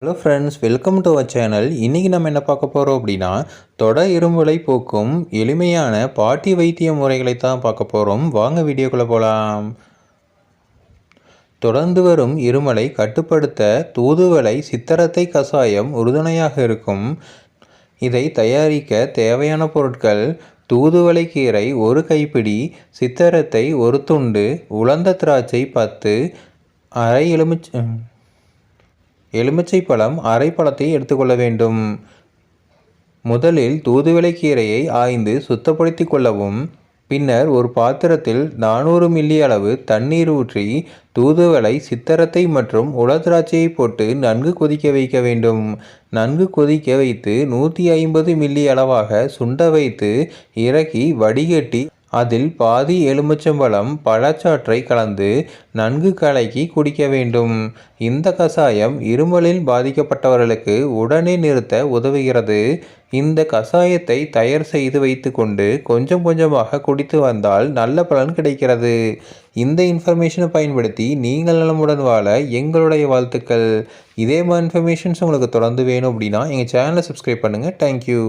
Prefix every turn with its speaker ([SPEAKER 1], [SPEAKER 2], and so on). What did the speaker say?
[SPEAKER 1] Hello friends, welcome to our channel. இன்றைக்கி நம்ம என்ன பார்க்க போகிறோம் அப்படின்னா, தொடர் இருமலை போக்கும் எளிமையான பாட்டி வைத்திய முறைகளை தான் பார்க்க போகிறோம். வாங்க வீடியோக்குள்ளே போகலாம். தொடர்ந்து வரும் இருமலை கட்டுப்படுத்த தூதுவளை சித்தரத்தை கஷாயம் உறுதுணையாக இருக்கும். இதை தயாரிக்க தேவையான பொருட்கள்: தூதுவளை கீரை 1 கைப்பிடி, சித்தரத்தை 1 துண்டு, உலர்ந்த திராட்சை 10, அரை எலுமிச்சை பழம் அரை பழத்தை எடுத்துக்கொள்ள வேண்டும். முதலில் தூதுவளை கீரையை ஆய்ந்து சுத்தப்படுத்தி கொள்ளவும். பின்னர் ஒரு பாத்திரத்தில் 400 மில்லி அளவு தண்ணீர் ஊற்றி தூதுவளை, சித்தரத்தை மற்றும் உலர் திராட்சையை போட்டு நன்கு கொதிக்க வைக்க வேண்டும். நன்கு கொதிக்க வைத்து 150 மில்லி அளவாக சுண்ட வைத்து இறக்கி வடிகட்டி அதில் பாதி எலுமிச்சம்பழம் பழச்சாற்றை கலந்து நன்கு கலக்கி குடிக்க வேண்டும். இந்த கஷாயம் இருமலில் பாதிக்கப்பட்டவர்களுக்கு உடனே நிறுத்த உதவுகிறது. இந்த கஷாயத்தை தயார் செய்து வைத்து கொண்டு கொஞ்சம் கொஞ்சமாக குடித்து வந்தால் நல்ல பலன் கிடைக்கிறது. இந்த இன்ஃபர்மேஷனை பயன்படுத்தி நீங்கள் நலமுடன் வாழ எங்களுடைய வாழ்த்துக்கள். இதே மாதிரி இன்ஃபர்மேஷன்ஸ் உங்களுக்கு தொடர்ந்து வேணும் அப்படின்னா எங்கள் சேனலை சப்ஸ்கிரைப் பண்ணுங்கள். தேங்க்யூ.